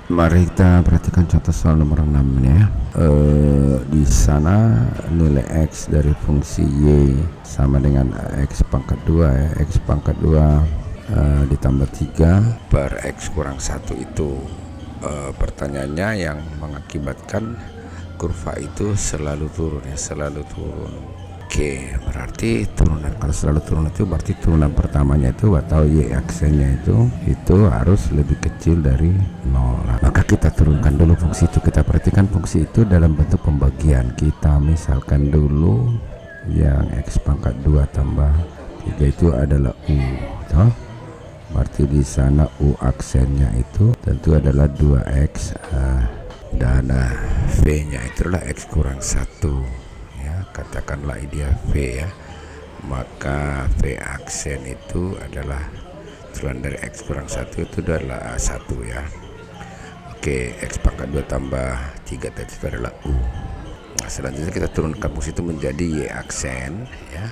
Mari kita perhatikan contoh soal nomor 6 ini ya. Di sana nilai X dari fungsi Y sama dengan X pangkat 2 ya. X pangkat 2 ditambah 3 per X kurang 1 itu pertanyaannya yang mengakibatkan kurva itu selalu turun ya, selalu turun. Oke, berarti turunan, kalau selalu turun itu berarti turunan pertamanya itu atau Y aksennya itu harus lebih kecil dari 0. Nah, maka kita turunkan dulu fungsi itu. Kita perhatikan fungsi itu dalam bentuk pembagian. Kita misalkan dulu yang X pangkat 2 tambah 3 itu adalah U toh? Berarti di sana U aksennya itu tentu adalah 2X dan V nya itulah X kurang 1. Katakanlah dia V ya, maka V aksen itu adalah turunan dari X kurang 1 itu adalah 1 ya. Oke, X pangkat 2 tambah 3 tadi itu adalah U. Nah, selanjutnya kita turunkan fungsi itu menjadi Y aksen ya.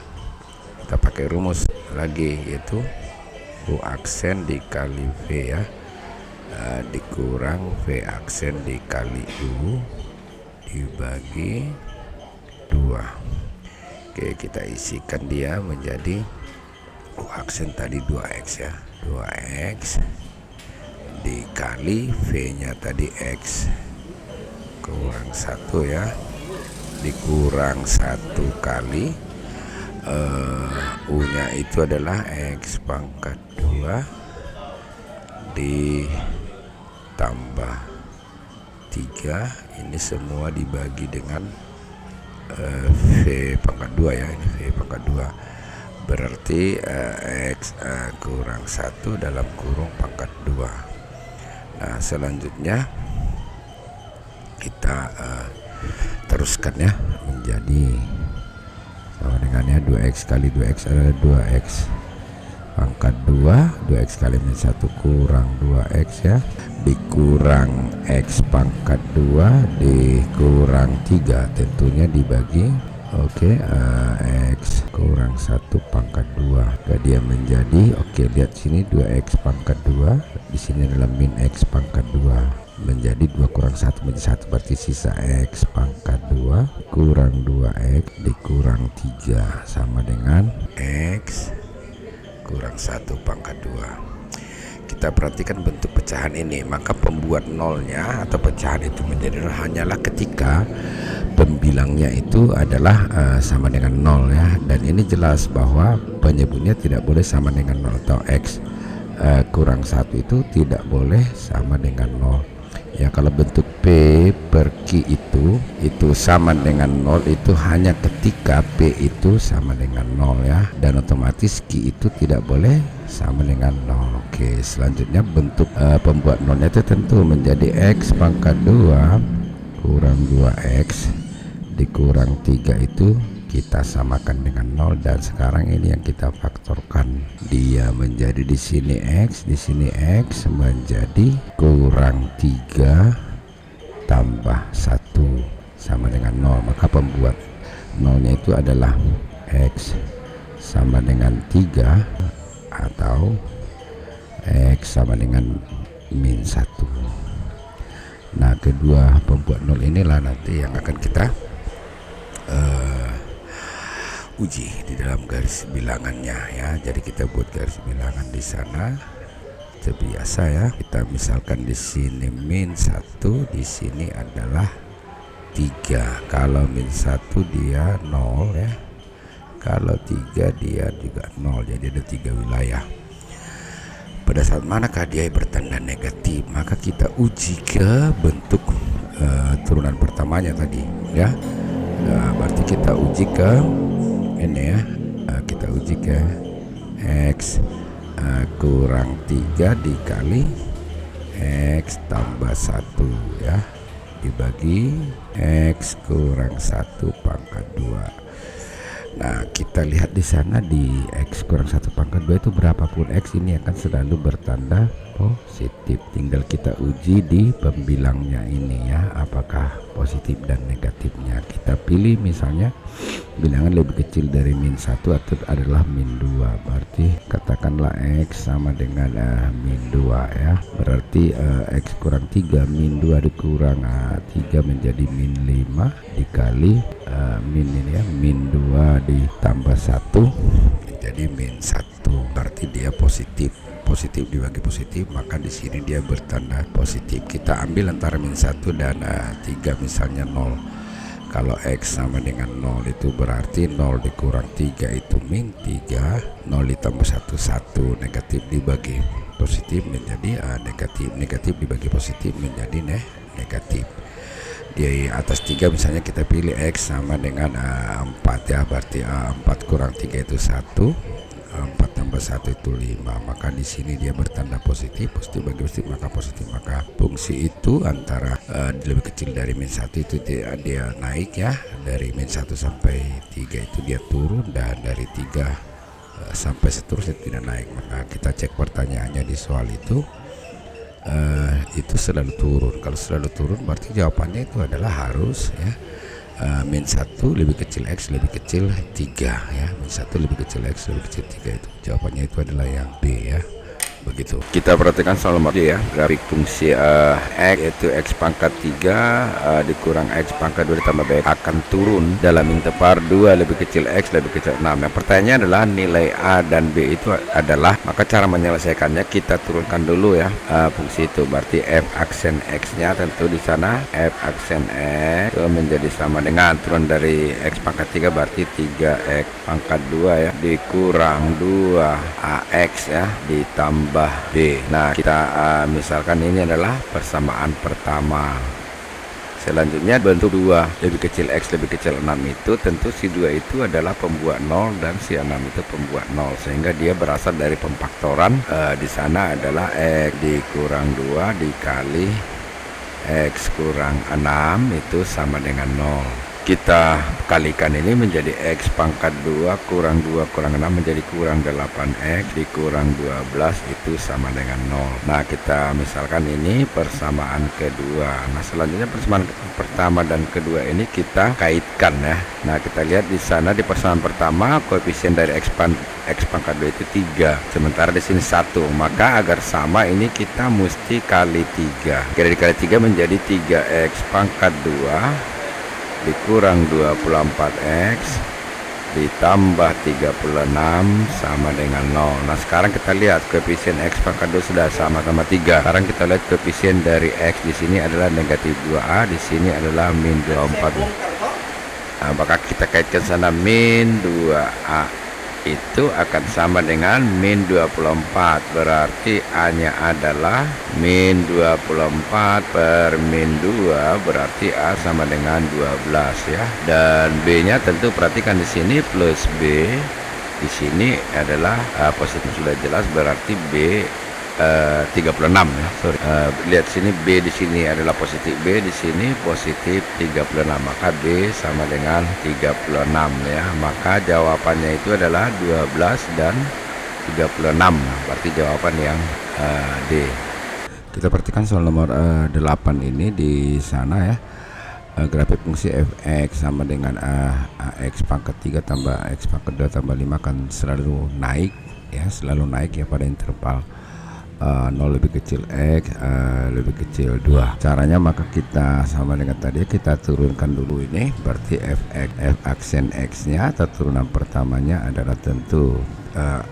Kita pakai rumus lagi, yaitu U aksen dikali V ya, dikurang V aksen dikali U dibagi 2. Oke, kita isikan dia menjadi U aksen tadi 2X ya, 2X dikali V nya tadi X kurang 1 ya, dikurang 1 kali U nya itu adalah X pangkat 2 ditambah 3, ini semua dibagi dengan V pangkat 2 ya, ini V pangkat 2 berarti X kurang 1 dalam kurung pangkat 2. Nah, selanjutnya kita teruskan ya, menjadi sama dengannya 2X kali 2X adalah 2X pangkat 2, 2X kali min 1 kurang 2X ya, dikurang X pangkat 2 dikurang 3, tentunya dibagi X kurang 1 pangkat 2, dia menjadi lihat sini 2X pangkat 2, di sini adalah min X pangkat 2 menjadi 2 kurang 1 menjadi 1, berarti sisa X pangkat 2 kurang 2X dikurang 3 sama dengan X kurang 1 pangkat 2. Kita perhatikan bentuk pecahan ini, maka pembuat nolnya atau pecahan itu menjadi hanyalah ketika pembilangnya itu adalah sama dengan 0 ya, dan ini jelas bahwa penyebutnya tidak boleh sama dengan 0 atau X kurang 1 itu tidak boleh sama dengan 0 ya. Kalau bentuk P per Q itu sama dengan 0 itu hanya ketika P itu sama dengan 0 ya, dan otomatis Q itu tidak boleh sama dengan 0. Oke, selanjutnya bentuk pembuat nolnya itu tentu menjadi X pangkat 2 kurang 2X dikurang 3, itu kita samakan dengan 0, dan sekarang ini yang kita faktorkan, dia menjadi di sini X, di sini X menjadi kurang 3 tambah 1 sama dengan 0, maka pembuat nolnya itu adalah X sama dengan 3 atau X sama dengan min 1. Nah, kedua pembuat nol inilah nanti yang akan kita uji di dalam garis bilangannya ya. Jadi kita buat garis bilangan di sana seperti biasa ya. Kita misalkan di sini min 1, di sini adalah 3. Kalau min 1 dia 0 ya, kalau 3 dia juga 0, jadi ada 3 wilayah. Pada saat manakah dia bertanda negatif, maka kita uji ke bentuk turunan pertamanya tadi ya. Berarti kita uji ke ini ya, kita uji ke X kurang 3 dikali X tambah 1 ya, dibagi X kurang 1 pangkat 2. Nah, kita lihat di sana di X kurang 1 pangkat 2 itu berapapun X ini akan selalu bertanda positif. Tinggal kita uji di pembilangnya ini ya, apakah positif dan negatifnya. Kita pilih misalnya bilangan lebih kecil dari min 1 atau adalah min 2, berarti katakanlah X sama dengan min 2 ya, berarti X kurang 3 min 2 dikurang 3 menjadi min 5 dikali min ini ya, min 2 ditambah 1 menjadi min 1, berarti dia positif. Positif dibagi positif, maka di sini dia bertanda positif. Kita ambil antara min 1 dan 3 misalnya 0. Kalau X sama dengan 0 itu berarti 0 dikurang 3 itu min 3, 0 ditambah 1 1, negatif dibagi positif menjadi negatif, negatif dibagi positif menjadi negatif. Di atas 3 misalnya kita pilih X sama dengan 4 ya, berarti 4 kurang 3 itu 1, 4 tambah 1 itu 5, maka di sini dia bertanda positif. Positif bagi positif maka positif, maka fungsi itu antara lebih kecil dari min 1 itu dia naik ya, dari min 1 sampai 3 itu dia turun, dan dari 3 sampai seterusnya tidak naik. Maka kita cek pertanyaannya di soal itu selalu turun. Kalau selalu turun berarti jawabannya itu adalah harus ya, min 1 lebih kecil X lebih kecil 3 ya, min 1 lebih kecil X lebih kecil 3, itu jawabannya itu adalah yang B ya. Begitu. Kita perhatikan soal nomor D ya, grafik fungsi X yaitu X pangkat 3 dikurang X pangkat 2 ditambah B akan turun dalam interval 2 lebih kecil X lebih kecil 6. Nah, pertanyaannya adalah nilai A dan B itu adalah, maka cara menyelesaikannya kita turunkan dulu ya fungsi itu. Berarti F aksen X nya tentu di sana F aksen X itu menjadi sama dengan turun dari X pangkat 3 berarti 3X pangkat 2 ya dikurang 2AX ya ditambah B. Nah, kita misalkan ini adalah persamaan pertama. Selanjutnya bentuk 2 lebih kecil X lebih kecil 6 itu tentu si 2 itu adalah pembuat 0 dan si 6 itu pembuat 0, sehingga dia berasal dari pemfaktoran. Di sana adalah X dikurang 2 dikali X kurang 6 itu sama dengan 0. Kita kalikan ini menjadi X pangkat 2 kurang 2 kurang 6 menjadi kurang 8X dikurang 12 itu sama dengan 0. Nah, kita misalkan ini persamaan kedua. Nah, selanjutnya persamaan pertama dan kedua ini kita kaitkan ya. Nah, kita lihat di sana di persamaan pertama koefisien dari X pangkat 2 itu 3, sementara di sini 1. Maka agar sama ini kita mesti kali 3. Kira dikali 3 menjadi 3X pangkat 2 dikurang 24X ditambah 36 sama dengan 0. Nah, sekarang kita lihat koefisien X pangkat 2 sudah sama-sama 3. Sekarang kita lihat koefisien dari X di sini adalah negatif 2A, di sini adalah min 24. Nah, maka kita kaitkan sana min 2A itu akan sama dengan min 24, berarti A-nya adalah min 24 per min 2, berarti A sama dengan 12 ya. Dan B-nya tentu perhatikan di sini plus B, di sini adalah positif sudah jelas, berarti B 36 ya. Lihat sini B di sini adalah positif B, di sini positif 36, maka B sama dengan 36 ya. Maka jawabannya itu adalah 12 dan 36. Nah, berarti jawaban yang D. Kita perhatikan soal nomor 8 ini di sana ya. Grafik fungsi fx sama dengan ax pangkat 3 tambah x pangkat 2 tambah 5 akan selalu naik ya, selalu naik ya pada interval 0 lebih kecil X lebih kecil 2. Caranya maka kita sama dengan tadi, kita turunkan dulu ini, berarti F aksen X nya atau turunan pertamanya adalah tentu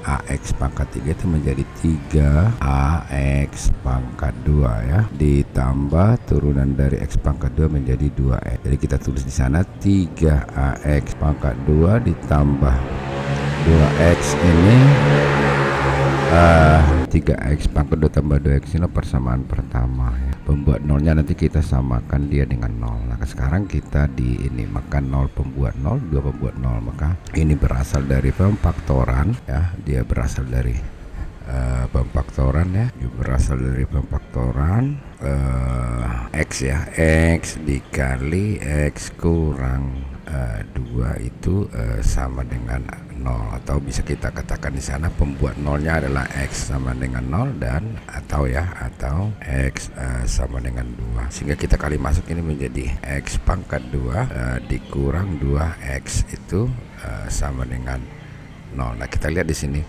AX pangkat 3 itu menjadi 3AX pangkat 2 ya, ditambah turunan dari X pangkat 2 menjadi 2X. Jadi kita tulis di sana 3AX pangkat 2 ditambah 2X ini 3X pangkat 2 tambah 2X ini persamaan pertama ya. Pembuat nolnya nanti kita samakan dia dengan 0. Nah, sekarang kita di ini, maka 0 pembuat 0, 2 pembuat 0, maka ini berasal dari pemfaktoran ya, dia berasal dari pemfaktoran ya, dia berasal dari pemfaktoran X ya, X dikali X kurang 2 itu sama dengan 0, atau bisa kita katakan di sana pembuat nolnya adalah X sama dengan 0 dan atau X sama dengan 2, sehingga kita kali masuk ini menjadi X pangkat 2 dikurang 2X itu sama dengan 0. Nah, kita lihat di sini.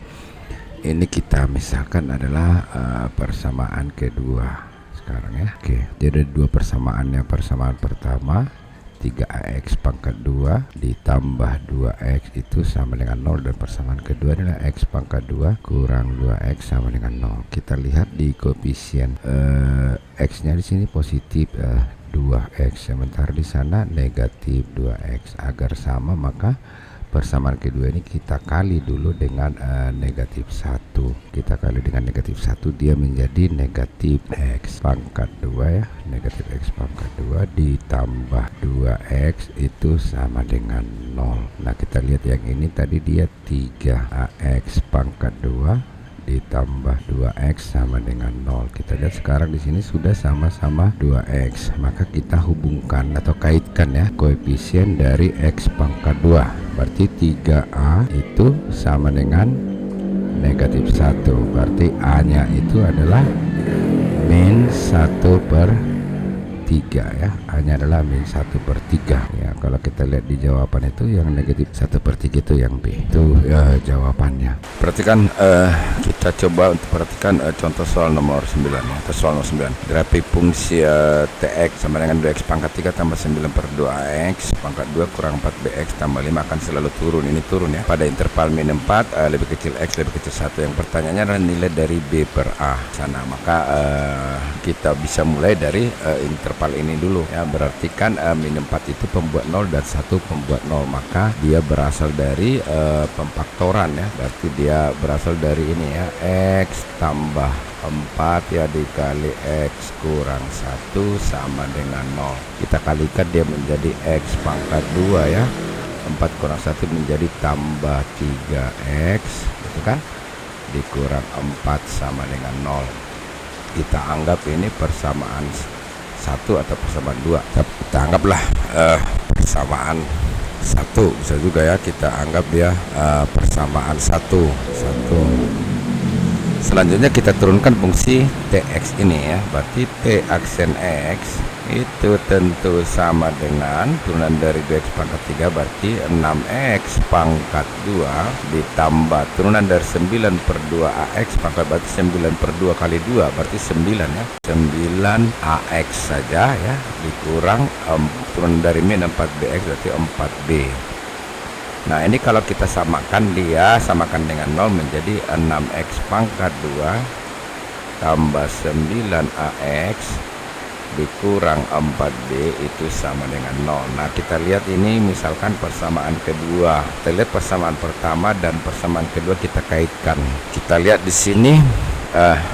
Ini kita misalkan adalah persamaan kedua sekarang ya. Oke, jadi dua persamaannya. Persamaan pertama 3AX pangkat 2 ditambah 2X itu sama dengan 0, dan persamaan kedua adalah X pangkat 2 kurang 2X sama dengan 0. Kita lihat di koefisien X-nya di sini positif 2X, sementara di sana negatif 2X. Agar sama, maka persamaan kedua ini kita kali dulu dengan negatif 1. Kita kali dengan negatif 1, dia menjadi negatif X pangkat 2 ya. Negatif X pangkat 2 ditambah 2X itu sama dengan 0. Nah, kita lihat yang ini tadi dia 3AX pangkat 2 ditambah 2X sama dengan 0. Kita lihat sekarang di sini sudah sama-sama 2X, maka kita hubungkan atau kaitkan ya koefisien dari X pangkat 2. Berarti 3A itu sama dengan negatif 1. Berarti A nya itu adalah min 1/3 ya. A nya adalah min 1/3 ya. Kalau kita lihat di jawaban itu yang negatif 1/3 itu yang B. Itu jawabannya. Perhatikan, kita coba untuk perhatikan contoh soal nomor 9 ya. Atau soal nomor 9. Grafik fungsi TX sama dengan 2X pangkat 3 tambah 9/2AX pangkat 2 kurang 4BX tambah 5 akan selalu turun. Ini turun ya. Pada interval min 4 lebih kecil X lebih kecil 1. Yang pertanyaannya adalah nilai dari B per A sana. Maka kita bisa mulai dari interval ini dulu ya. Berarti kan min 4 itu pembuat 0 dan 1 pembuat 0, maka dia berasal dari pemfaktoran ya. Berarti dia berasal dari ini ya, X tambah 4 ya dikali X kurang 1 sama dengan 0. Kita kalikan dia menjadi X pangkat 2 ya. 4 kurang 1 menjadi tambah 3X gitu kan, dikurang 4 sama dengan 0. Kita anggap ini persamaan 1 atau persamaan 2. Kita anggaplah persamaan 1, bisa juga ya kita anggap dia persamaan 1. Selanjutnya kita turunkan fungsi TX ini ya. Berarti T aksen X itu tentu sama dengan turunan dari 2X pangkat 3, berarti 6X pangkat 2 ditambah turunan dari 9/2AX pangkat, berarti 9/2 kali 2 berarti 9 ya. 9AX saja ya, dikurang turunan dari min 4BX berarti 4B. Nah, ini kalau kita samakan, dia samakan dengan 0 menjadi 6X pangkat 2 tambah 9AX dikurang 4B itu sama dengan 0. Nah, kita lihat ini misalkan persamaan kedua. Kita lihat persamaan pertama dan persamaan kedua kita kaitkan. Kita lihat di sini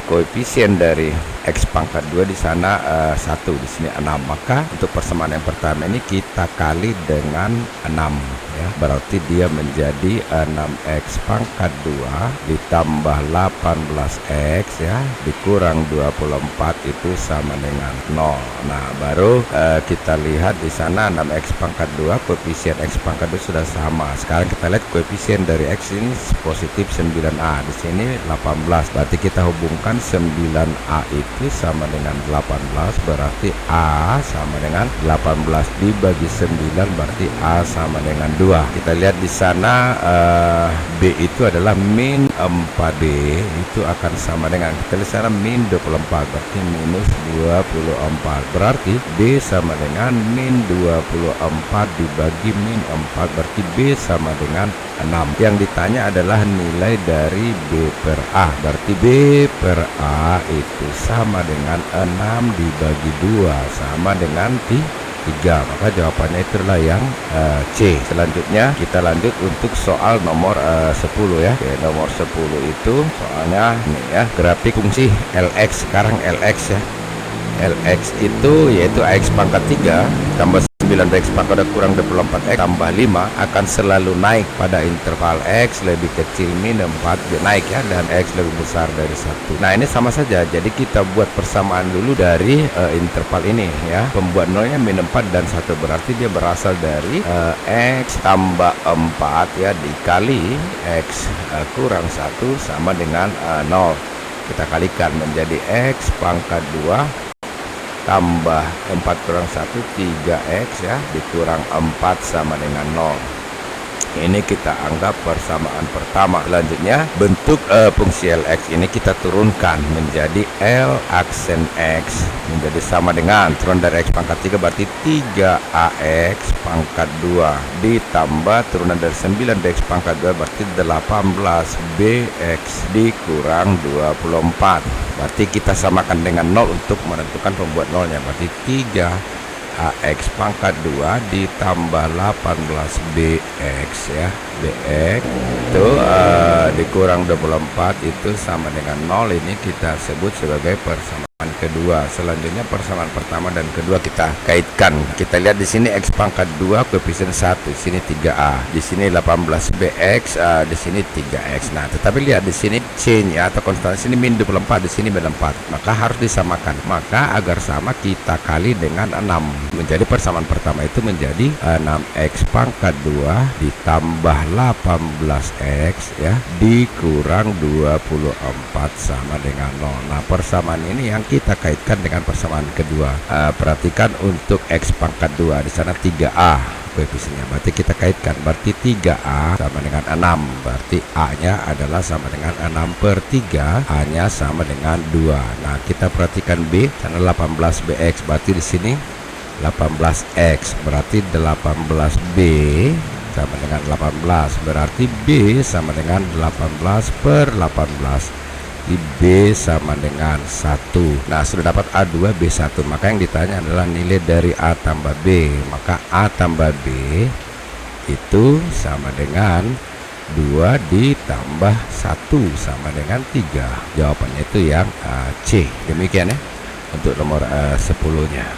koefisien dari X pangkat 2 di sana 1, di sini 6. Maka untuk persamaan yang pertama ini kita kali dengan 6 ya. Berarti dia menjadi 6X pangkat 2 ditambah 18X ya dikurang 24 itu sama dengan 0. Nah, baru kita lihat di sana 6X pangkat 2 koefisien X pangkat 2 sudah sama. Sekarang kita lihat koefisien dari X ini positif 9A, di sini 18. Berarti kita hubungkan 9A itu sama dengan 18, berarti A sama dengan 18 dibagi 9 berarti A sama dengan 2. Kita lihat di sana B itu adalah min 4B itu akan sama dengan, kita lihat sana min 24 berarti minus 24, berarti B sama dengan min 24 dibagi min 4 berarti B sama dengan 6. Yang ditanya adalah nilai dari B per A, berarti B per A itu sama dengan 6 dibagi 2 sama dengan 3. Maka jawabannya itu adalah yang C. Selanjutnya kita lanjut untuk soal nomor 10 ya. Oke, nomor 10 itu soalnya ini ya, grafik fungsi LX. Sekarang LX ya. LX itu yaitu AX pangkat 3 tambah 9 9Bx pangkat 2 kurang 24X tambah 5 akan selalu naik pada interval X lebih kecil min 4 dia naik ya, dan X lebih besar dari 1. Nah ini sama saja, jadi kita buat persamaan dulu dari interval ini ya. Pembuat nolnya min 4 dan 1 berarti dia berasal dari X tambah 4 ya dikali X kurang 1 sama dengan 0. Kita kalikan menjadi X pangkat 2 tambah 4 kurang 1 3X ya dikurang 4 sama dengan 0. Ini kita anggap persamaan pertama. Selanjutnya bentuk fungsi Lx ini kita turunkan menjadi L aksen X menjadi sama dengan turun dari X pangkat 3 berarti 3AX pangkat 2 ditambah turunan dari 9Bx pangkat 2 berarti 18BX dikurang 24. Berarti kita samakan dengan 0 untuk menentukan pembuat nolnya, berarti 3AX pangkat 2 ditambah 18BX ya, BX itu dikurang 24 itu sama dengan 0. Ini kita sebut sebagai persamaan kedua. Selanjutnya persamaan pertama dan kedua kita kaitkan. Kita lihat di sini X pangkat 2 koefisien 1, di sini 3A, di sini 18BX, di sini 3X. Nah, tetapi lihat di sini C-nya atau konstan di sini min 24, di sini min 4. Maka harus disamakan. Maka agar sama kita kali dengan 6. Menjadi persamaan pertama itu menjadi 6X pangkat 2 ditambah 18X ya dikurang 24 sama dengan 0. Nah, persamaan ini yang kita kaitkan dengan persamaan kedua. Perhatikan untuk X pangkat 2 di sana 3A koefisiennya, berarti kita kaitkan, berarti 3A sama dengan 6, berarti A nya adalah sama dengan 6/3, A nya sama dengan 2. Nah kita perhatikan B, sana 18BX, berarti di sini 18X, berarti 18B sama dengan 18, berarti B sama dengan 18/18, di B sama dengan 1. Nah sudah dapat A2 B1, maka yang ditanya adalah nilai dari A tambah B. Maka A tambah B itu sama dengan 2 ditambah 1 sama dengan 3. Jawabannya itu yang C. Demikian ya untuk nomor 10 nya.